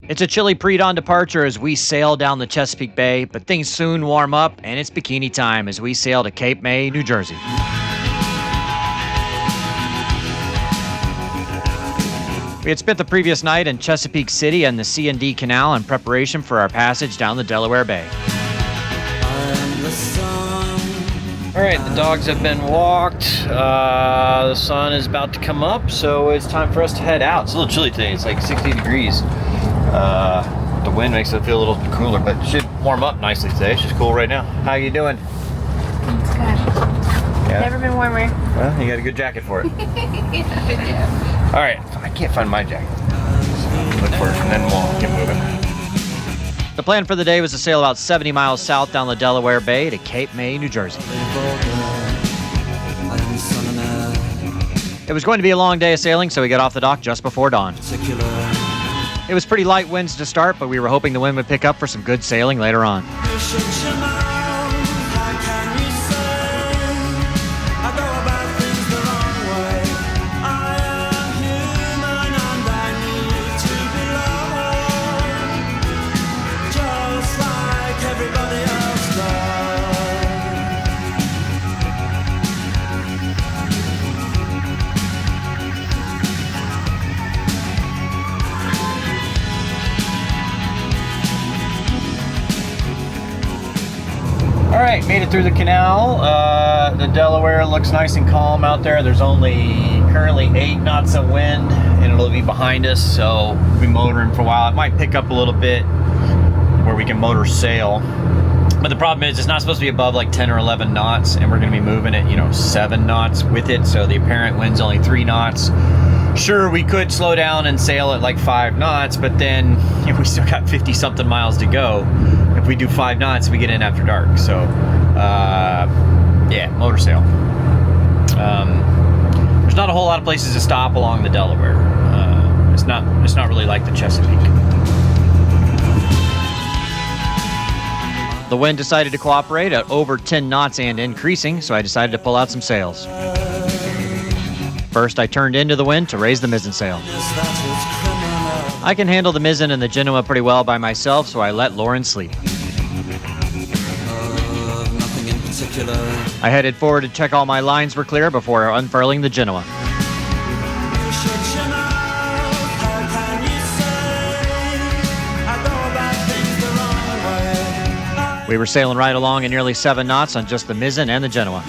It's a chilly pre-dawn departure as we sail down the Chesapeake Bay, but things soon warm up, and it's bikini time as we sail to Cape May, New Jersey. We had spent the previous night in Chesapeake City and the C&D Canal in preparation for our passage down the Delaware Bay. All right, the dogs have been walked. The sun is about to come up, so it's time for us to head out. It's a little chilly today. It's like 60 degrees. The wind makes it feel a little cooler, but it should warm up nicely today. It's just cool right now. How you doing? It's good. Yeah. Never been warmer. Well, you got a good jacket for it. Yeah. All right, I can't find my jacket. So look for it, and then we'll get moving. The plan for the day was to sail about 70 miles south down the Delaware Bay to Cape May, New Jersey. It was going to be a long day of sailing, so we got off the dock just before dawn. It was pretty light winds to start, but we were hoping the wind would pick up for some good sailing later on. All right, made it through the canal. The Delaware looks nice and calm out there. There's only currently 8 knots of wind, and it'll be behind us, so we'll be motoring for a while. It might pick up a little bit where we can motor sail. But the problem is it's not supposed to be above like 10 or 11 knots, and we're gonna be moving at, 7 knots with it, so the apparent wind's only 3 knots. Sure, we could slow down and sail at like 5 knots, but then we still got 50-something miles to go. If we do 5 knots, we get in after dark. So, yeah, motor sail. There's not a whole lot of places to stop along the Delaware. It's not really like the Chesapeake. The wind decided to cooperate at over 10 knots and increasing, so I decided to pull out some sails. First, I turned into the wind to raise the mizzen sail. I can handle the mizzen and the Genoa pretty well by myself, so I let Lauren sleep. I headed forward to check all my lines were clear before unfurling the Genoa. We were sailing right along at nearly 7 knots on just the mizzen and the Genoa.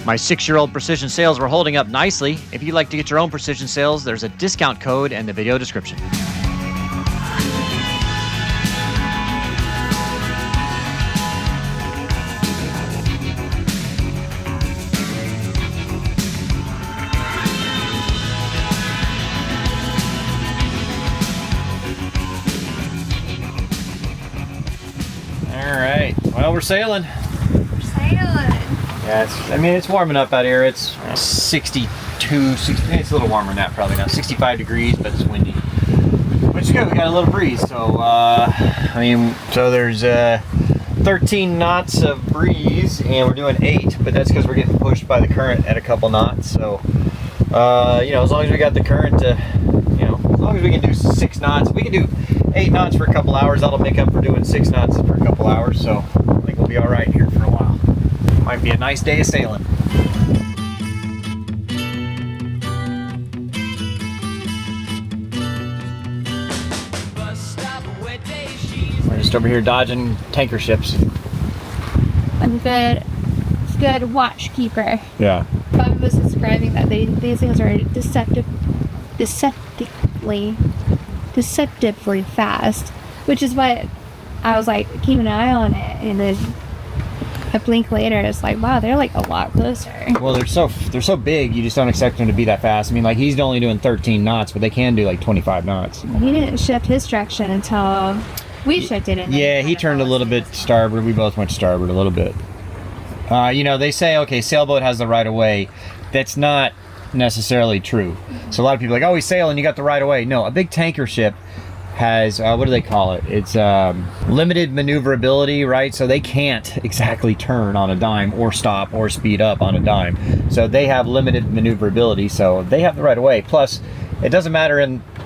My 6-year-old precision sails were holding up nicely. If you'd like to get your own precision sails, there's a discount code in the video description. All right, well, we're sailing. Yeah, it's warming up out here. It's 62, 60, it's a little warmer than that probably now. 65 degrees, but it's windy. Which is good, we got a little breeze. So, so there's 13 knots of breeze, and we're doing 8, but that's because we're getting pushed by the current at a couple knots. So, as long as we got the current to, as long as we can do 6 knots, if we can do 8 knots for a couple hours, that'll make up for doing 6 knots for a couple hours. So, I think we'll be all right here for a while. Might be a nice day of sailing. We're just over here dodging tanker ships. I'm good watchkeeper. Yeah. Bob was describing that these things are deceptively fast, which is what I was like keeping an eye on it, and then a blink later, it's like, wow, they're like a lot closer. Well, they're so big, you just don't expect them to be that fast. I mean, like, he's only doing 13 knots, but they can do like 25 knots. He didn't shift his direction until we shifted it. Yeah, he turned a little bit starboard. We both went starboard a little bit. They say, okay, sailboat has the right of way. That's not necessarily true. So a lot of people are like, oh, he's sailing, you got the right of way. No, a big tanker ship has, what do they call it? It's limited maneuverability, right? So they can't exactly turn on a dime or stop or speed up on a dime. So they have limited maneuverability, so they have the right of way. Plus, it doesn't matter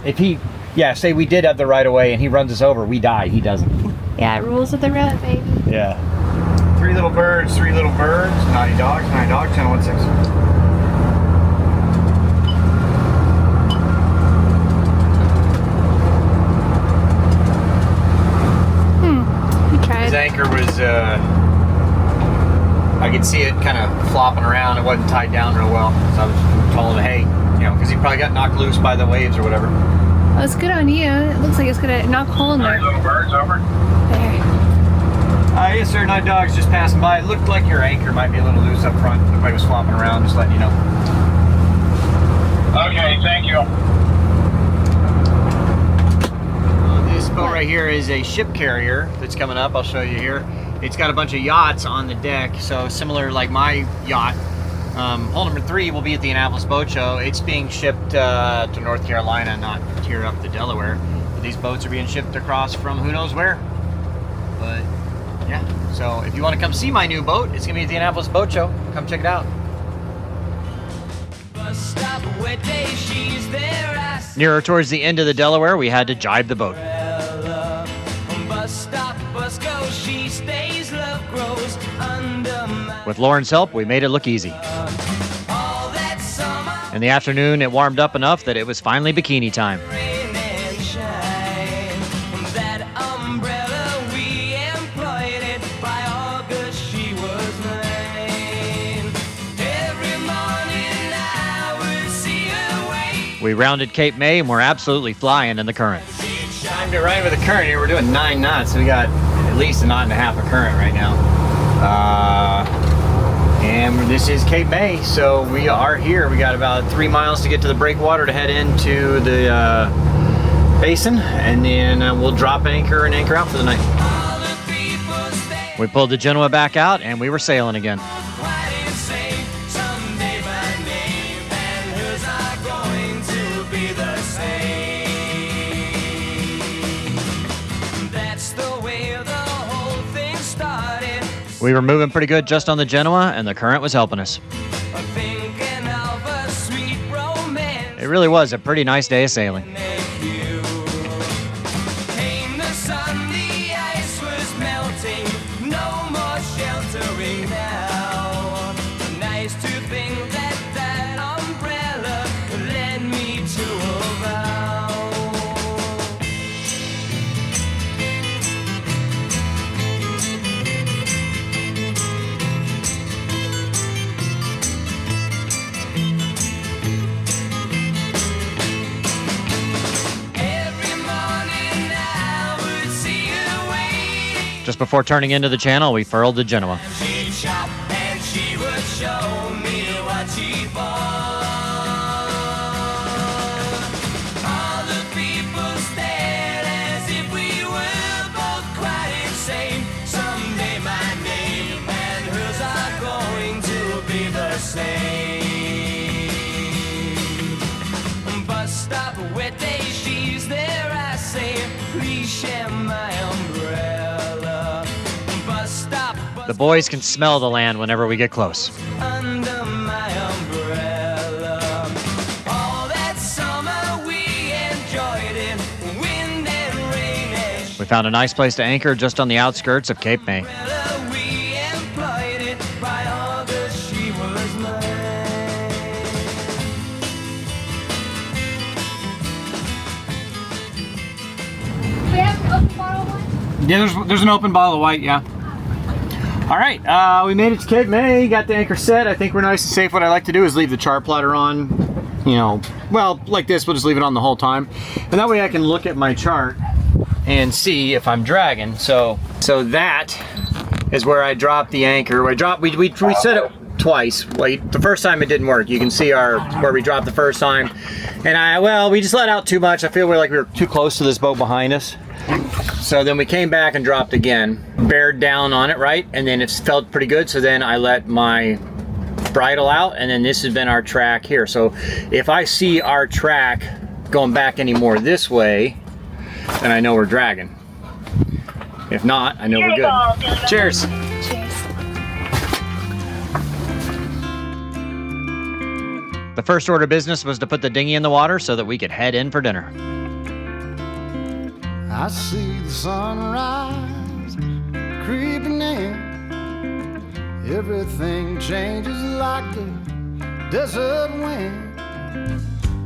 if he, say we did have the right of way and he runs us over, we die, he doesn't. Yeah, rules of the road, baby. Yeah. 3 little birds, 3 little birds, naughty dog, 1016. His anchor was, I could see it kind of flopping around. It wasn't tied down real well. So I was told him, hey, because he probably got knocked loose by the waves or whatever. Well, it's good on you. It looks like it's gonna knock a hole in there. Little birds over. There. Yes, sir. Night dog's just passing by. It looked like your anchor might be a little loose up front. Looked like it was flopping around. Just letting you know. Okay, thank you. This boat right here is a ship carrier that's coming up. I'll show you here. It's got a bunch of yachts on the deck, so similar like my yacht. Hull number 3 will be at the Annapolis Boat Show. It's being shipped to North Carolina, not here up to Delaware. But these boats are being shipped across from who knows where. But yeah, so if you want to come see my new boat, it's gonna be at the Annapolis Boat Show. Come check it out. Nearer towards the end of the Delaware, we had to jibe the boat. With Lauren's help, we made it look easy. In the afternoon, it warmed up enough that it was finally bikini time. We rounded Cape May and we're absolutely flying in the current. Time to ride with the current here. We're doing 9 knots, so we got at least a knot and a half of current right now. And this is Cape May, so we are here. We got about 3 miles to get to the breakwater to head into the basin, and then we'll drop anchor and anchor out for the night. We pulled the Genoa back out and we were sailing again. We were moving pretty good just on the Genoa, and the current was helping us. It really was a pretty nice day of sailing. Just before turning into the channel, we furled the Genoa. The boys can smell the land whenever we get close. Under my umbrella. All that summer we enjoyed it, wind and rain and we found a nice place to anchor just on the outskirts of Cape May. We employed it by August, she was mine. We have an open bottle of wine? Yeah, there's an open bottle of white, yeah. All right, we made it to Cape May, got the anchor set. I think we're nice and safe. What I like to do is leave the chart plotter on, well, like this, we'll just leave it on the whole time. And that way I can look at my chart and see if I'm dragging. So that is where I dropped the anchor. We set it twice. The first time it didn't work. You can see where we dropped the first time. And we just let out too much. I feel like we were too close to this boat behind us. So then we came back and dropped again, bared down on it, right? And then it felt pretty good. So then I let my bridle out, and then this has been our track here. So if I see our track going back any more this way, then I know we're dragging. If not, I know we're good. Cheers. Cheers. The first order of business was to put the dinghy in the water so that we could head in for dinner. I see the sunrise creeping in. Everything changes like the desert wind.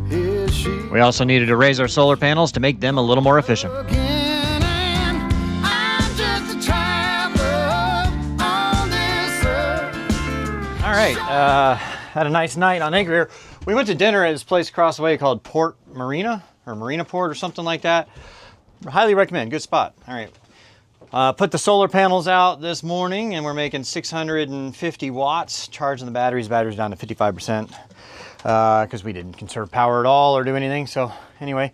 Here she We also needed to raise our solar panels to make them a little more efficient. again, and I'm just a traveler on this earth. All right, had a nice night on anchor here. We went to dinner at this place across the way called Port Marina, or Marina Port or something like that. Highly recommend, good spot. All right, put the solar panels out this morning and we're making 650 watts, charging the batteries down to 55%, because we didn't conserve power at all or do anything. So anyway,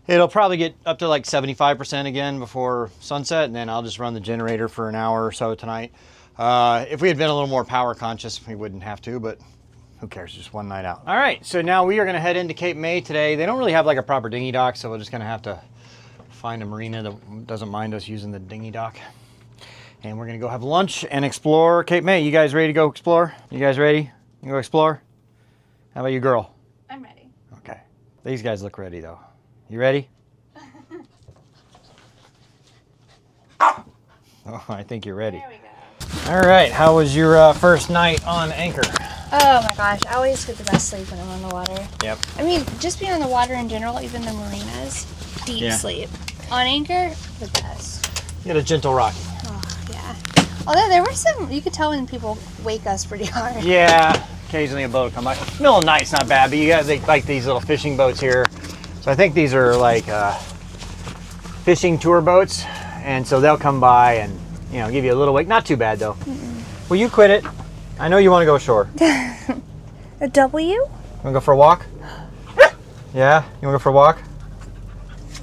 it'll probably get up to like 75% again before sunset, and then I'll just run the generator for an hour or so tonight. If we had been a little more power conscious, we wouldn't have to, but who cares, just one night out. All right, so now we are gonna head into Cape May today. They don't really have like a proper dinghy dock, so we're just gonna have to find a marina that doesn't mind us using the dinghy dock. And we're gonna go have lunch and explore Cape May. You guys ready to go explore? You guys ready? You go explore? How about you, girl? I'm ready. Okay. These guys look ready though. You ready? Oh, I think you're ready. There we go. All right, how was your first night on anchor? Oh my gosh, I always get the best sleep when I'm on the water. Yep. I mean, just being on the water in general, even the marinas, deep sleep. On anchor, the best. You got a gentle rocky. Oh, yeah. Although there were some, you could tell when people wake us pretty hard. Yeah, occasionally a boat will come by. Middle of the night's not bad, but you guys like these little fishing boats here. So I think these are like fishing tour boats, and so they'll come by and give you a little wake. Not too bad though. Will you quit it? I know you want to go ashore. A W? You want to go for a walk? Yeah? You want to go for a walk?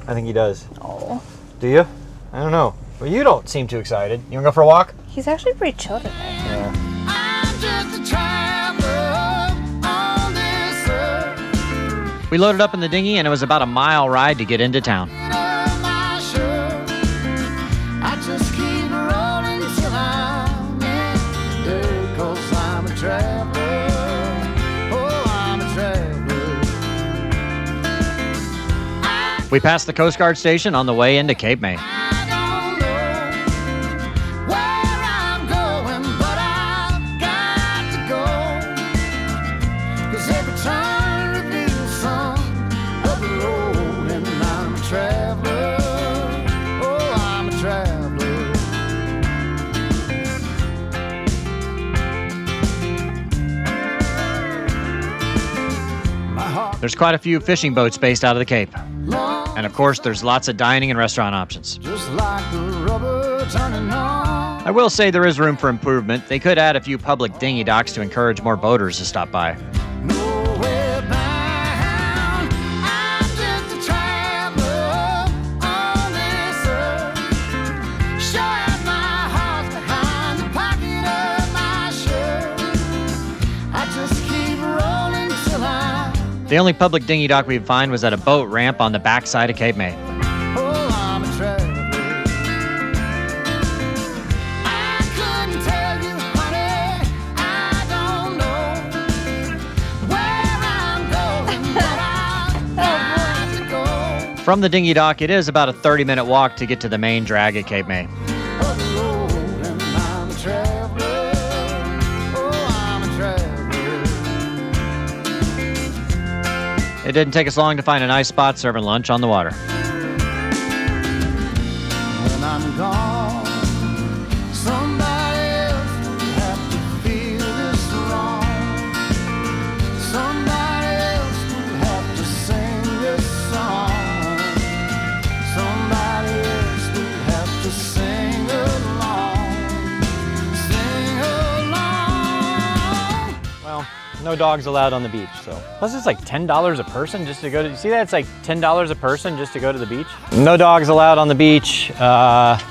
I think he does. Oh. Do you? I don't know. Well, you don't seem too excited. You want to go for a walk? He's actually pretty chill today. Yeah. I'm just a traveler on this earth. We loaded up in the dinghy and it was about a mile ride to get into town. My shirt. I just keep rolling till I'm in there, 'cause I'm a traveler. Oh, I'm a traveler. We passed the Coast Guard station on the way into Cape May. I don't know where I'm going, but I've got to go, 'cause every turn reveals some other road, and I'm a traveler. Oh, I'm a traveler. My heart There's quite a few fishing boats based out of the Cape. long, And of course, there's lots of dining and restaurant options. just like the rubber turning on. I will say there is room for improvement. They could add a few public dinghy docks to encourage more boaters to stop by. Nowhere bound, I'm just a traveler on this earth. Sure as my heart's behind the pocket of my shirt, I just keep rolling till I'm, The only public dinghy dock we'd find was at a boat ramp on the backside of Cape May. oh, I'm a traveler. I couldn't tell you, honey, I don't know where I'm going, but I've got to go. From the dinghy dock, it is about a 30-minute walk to get to the main drag at Cape May. Of the road, and I'm a traveler. Oh, I'm a traveler. It didn't take us long to find a nice spot serving lunch on the water. When I'm gone, somebody else will have to feel this wrong. Somebody else will have to sing this song. Somebody else will have to sing along. Sing along. Well, no dogs allowed on the beach, so. Plus it's like $10 a person just to go to, you see that? It's like $10 a person just to go to the beach. No dogs allowed on the beach, and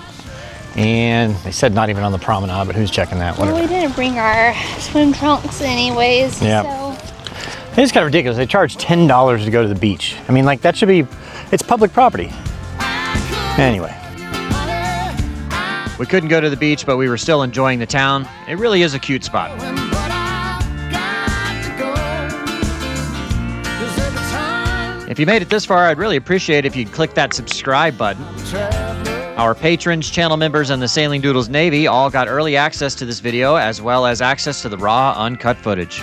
they said not even on the promenade, but who's checking that? Well, Whatever. we didn't bring our swim trunks anyways, Yeah. so. It's kind of ridiculous. They charge $10 to go to the beach. I mean, like that should be, it's public property. I Anyway, we couldn't go to the beach, but we were still enjoying the town. It really is a cute spot. If you made it this far, I'd really appreciate if you'd click that subscribe button. Our patrons, channel members, and the Sailing Doodles Navy all got early access to this video, as well as access to the raw, uncut footage.